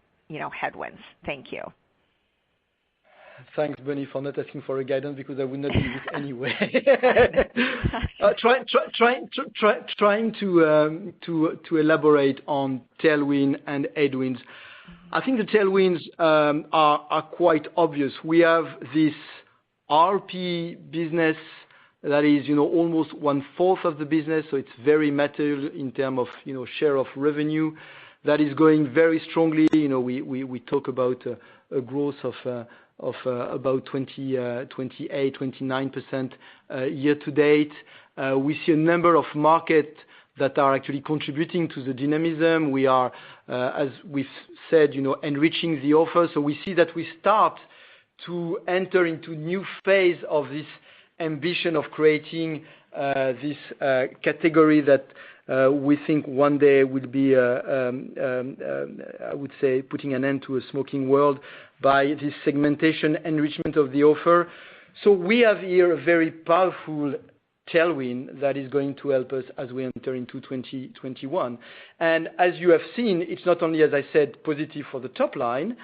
headwinds? Thank you. Thanks, Bonnie, for not asking for a guidance because I would not give it anyway. Trying to elaborate on tailwind and headwinds. I think the tailwinds are quite obvious. We have this RP business that is, almost 1/4 of the business, so it's very material in terms of, share of revenue. That is going very strongly. We talk about a growth of about 28-29% year to date. We see a number of markets that are actually contributing to the dynamism. We are, as we've said, enriching the offer. So we see that we start to enter into new phase of this ambition of creating this category that we think one day will be, I would say, putting an end to a smoking world by this segmentation enrichment of the offer. So we have here a very powerful tailwind that is going to help us as we enter into 2021. And as you have seen, it's not only, as I said, positive for the top line,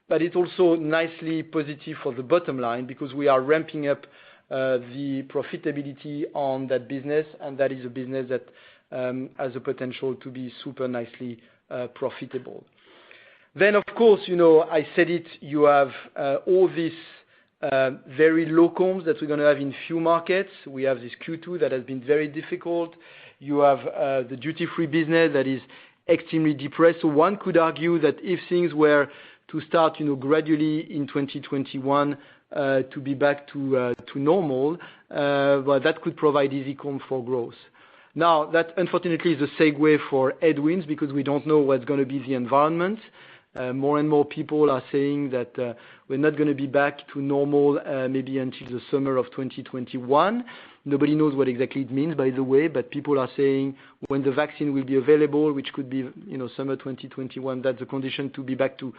but it's also nicely positive for the bottom line because we are ramping up the profitability on that business, and that is a business that has a potential to be super nicely profitable. Then, of course, I said it, you have all these very low comps that we're going to have in few markets. We have this Q2 that has been very difficult. You have the duty-free business that is extremely depressed. So one could argue that if things were to start, gradually in 2021 to be back to normal, well, that could provide easy comp for growth. Now, that unfortunately is a segue for headwinds because we don't know what's going to be the environment. More and more people are saying that we're not going to be back to normal maybe until the summer of 2021. Nobody knows what exactly it means, by the way, but people are saying when the vaccine will be available, which could be summer 2021, that's the condition to be back to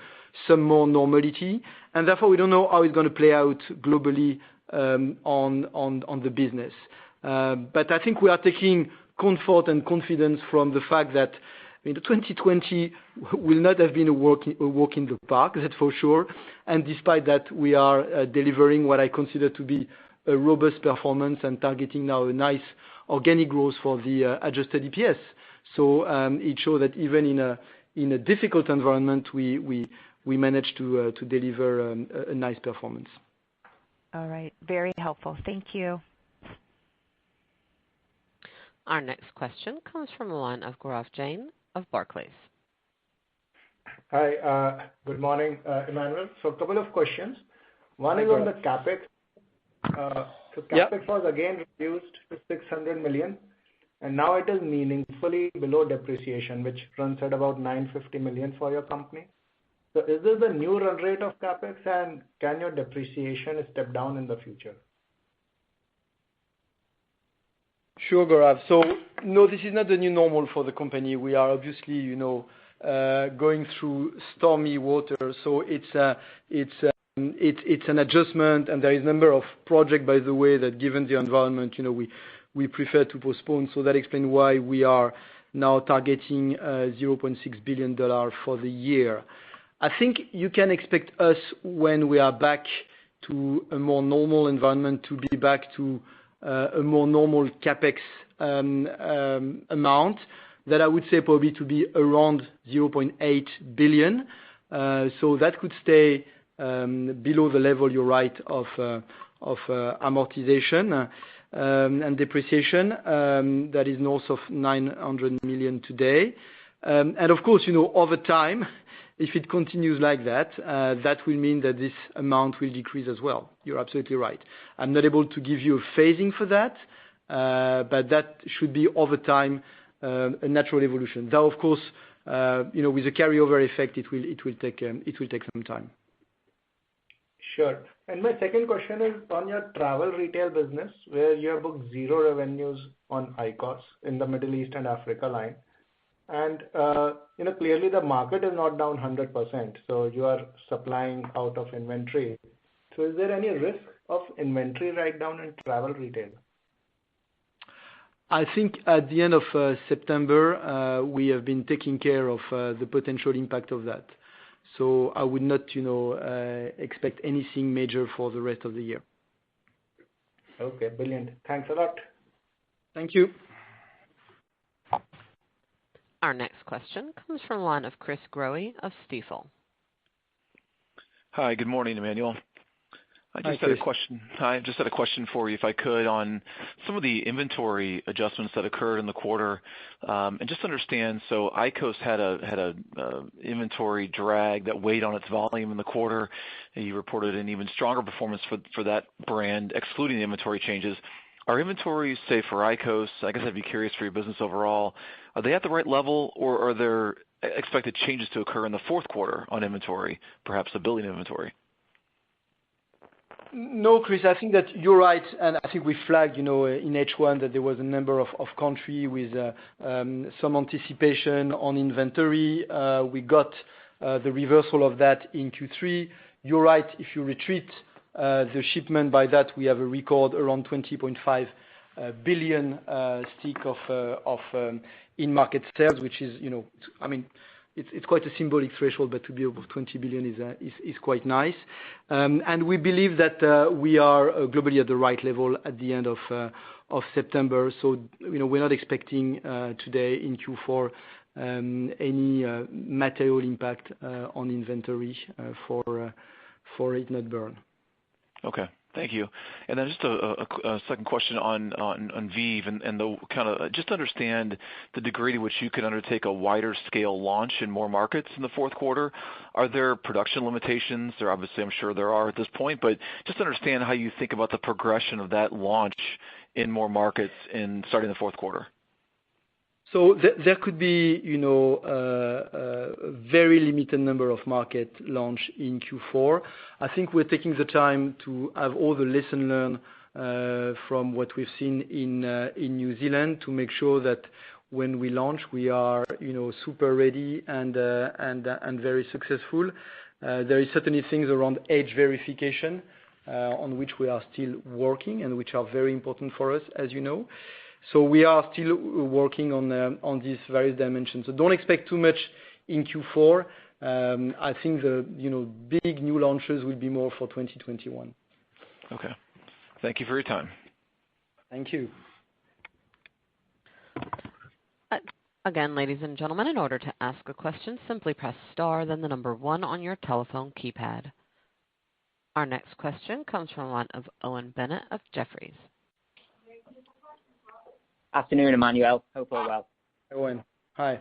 some more normality. And therefore, we don't know how it's going to play out globally on the business. But I think we are taking comfort and confidence from the fact that 2020 will not have been a walk in the park, that's for sure. And despite that, we are delivering what I consider to be a robust performance and targeting now a nice organic growth for the adjusted EPS. So it shows that even in a difficult environment, we managed to deliver a nice performance. All right. Very helpful. Thank you. Our next question comes from the line of Gaurav Jain of Barclays. Hi, good morning, Emmanuel. So a couple of questions. One is on the CapEx. So CapEx was again reduced to $600 million, and now it is meaningfully below depreciation, which runs at about $950 million for your company. So is this the new run rate of CapEx, and can your depreciation step down in the future? Sure, Gaurav. So no, this is not the new normal for the company. We are obviously, going through stormy water. So it's an adjustment, and there is a number of projects, by the way, that given the environment, we prefer to postpone. So that explains why we are now targeting $0.6 billion for the year. I think you can expect us, when we are back to a more normal environment, to be back to a more normal CapEx amount that I would say probably to be around $0.8 billion. So that could stay below the level, you're right, of amortization and depreciation that is north of $900 million today. And of course, over time, if it continues like that, that will mean that this amount will decrease as well. You're absolutely right. I'm not able to give you a phasing for that, but that should be over time a natural evolution. Though, of course, with the carryover effect, it will take some time. Sure. And my second question is on your travel retail business, where you have booked zero revenues on IQOS in the Middle East and Africa line. And clearly the market is not down 100%, so you are supplying out of inventory. So is there any risk of inventory write-down in travel retail? I think at the end of September, we have been taking care of the potential impact of that. So I would not, expect anything major for the rest of the year. Okay, brilliant. Thanks a lot. Thank you. Our next question comes from the line of Chris Growe of Stifel. Hi, good morning, Emmanuel. I just had a question for you, if I could, on some of the inventory adjustments that occurred in the quarter, and just understand. So IQOS had a inventory drag that weighed on its volume in the quarter. And you reported an even stronger performance for that brand, excluding the inventory changes. Are inventories, say for IQOS, I guess I'd be curious for your business overall, are they at the right level, or are there expected changes to occur in the fourth quarter on inventory, perhaps a building inventory? No, Chris, I think that you're right, and I think we flagged, in H1 that there was a number of countries with some anticipation on inventory. We got the reversal of that in Q3. You're right, if you retreat the shipment by that, we have a record around 20.5 billion stick of in-market sales, which is, it's quite a symbolic threshold, but to be above 20 billion is quite nice. And we believe that we are globally at the right level at the end of September. So, we're not expecting today in Q4 any material impact on inventory for heat-not-burn. Okay. Thank you. And then just a second question on VEEV and the kind of just to understand the degree to which you can undertake a wider scale launch in more markets in the fourth quarter. Are there production limitations? There obviously, I'm sure there are at this point, but just to understand how you think about the progression of that launch in more markets in starting the fourth quarter. So there could be, a very limited number of market launch in Q4. I think we're taking the time to have all the lesson learned from what we've seen in New Zealand to make sure that when we launch, we are, super ready and very successful. There is certainly things around age verification on which we are still working and which are very important for us, as you know. So we are still working on these various dimensions. So don't expect too much in Q4. I think the big new launches will be more for 2021. Okay. Thank you for your time. Thank you. Again, ladies and gentlemen, in order to ask a question, simply press star, then the number 1 on your telephone keypad. Our next question comes from one of Owen Bennett of Jefferies. Afternoon, Emmanuel. Hope all well. Owen, hi.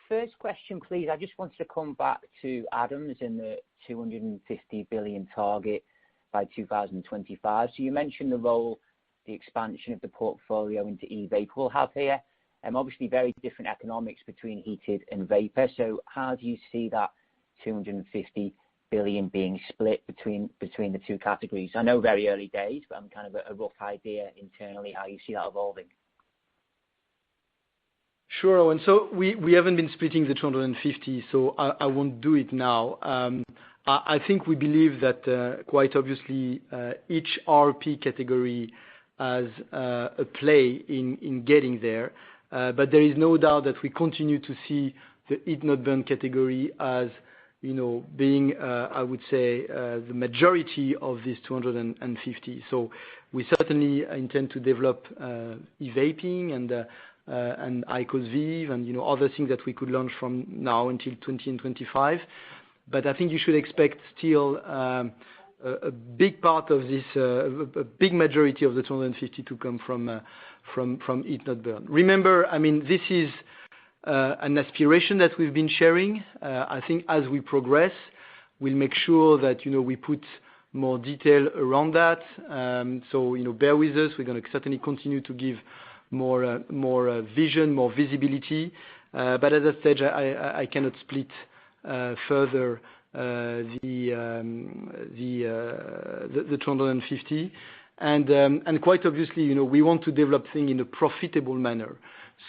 First question, please. I just wanted to come back to Adams and the 250 billion target by 2025. So you mentioned the role the expansion of the portfolio into e-vapor will have here. Obviously, very different economics between heated and vapor. So how do you see that 250 billion being split between the two categories? I know very early days, but I'm kind of a rough idea internally how you see that evolving. Sure, Owen. So we haven't been splitting the 250, so I won't do it now. I think we believe that quite obviously each RP category has a play in getting there, but there is no doubt that we continue to see the heat-not-burn category as being, I would say, the majority of this 250. So we certainly intend to develop e-vaping and IQOS VEEV and other things that we could launch from now until 2025. But I think you should expect still a big part of this, a big majority of the 250 to come from heat-not-burn. Remember, this is an aspiration that we've been sharing. I think as we progress, we'll make sure that we put more detail around that. So bear with us. We're going to certainly continue to give more vision, more visibility. But at that stage, I cannot split further the 250. And quite obviously, we want to develop things in a profitable manner.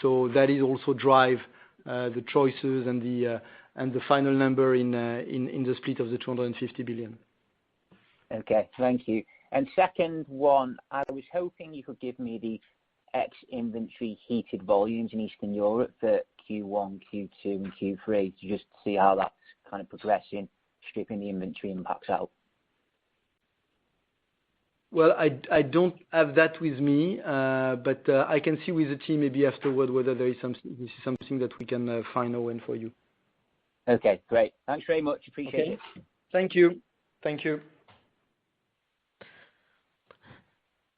So that is also drive the choices and the final number in the split of the 250 billion. Okay, thank you. And second one, I was hoping you could give me the ex-inventory heated volumes in Eastern Europe for Q1, Q2, and Q3 to just see how that's kind of progressing, stripping the inventory impacts out. Well, I don't have that with me, but I can see with the team maybe afterward whether this is something that we can find a way for you. Okay, great. Thanks very much. Appreciate it. Thank you. Thank you.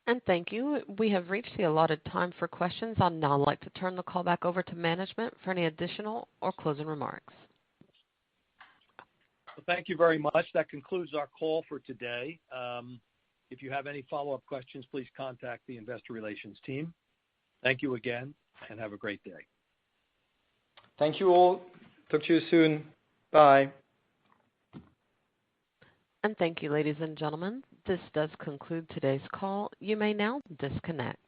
And thank you. We have reached the allotted time for questions. I'd now like to turn the call back over to management for any additional or closing remarks. Well, thank you very much. That concludes our call for today. If you have any follow-up questions, please contact the Investor Relations team. Thank you again, and have a great day. Thank you all. Talk to you soon. Bye. And thank you, ladies and gentlemen. This does conclude today's call. You may now disconnect.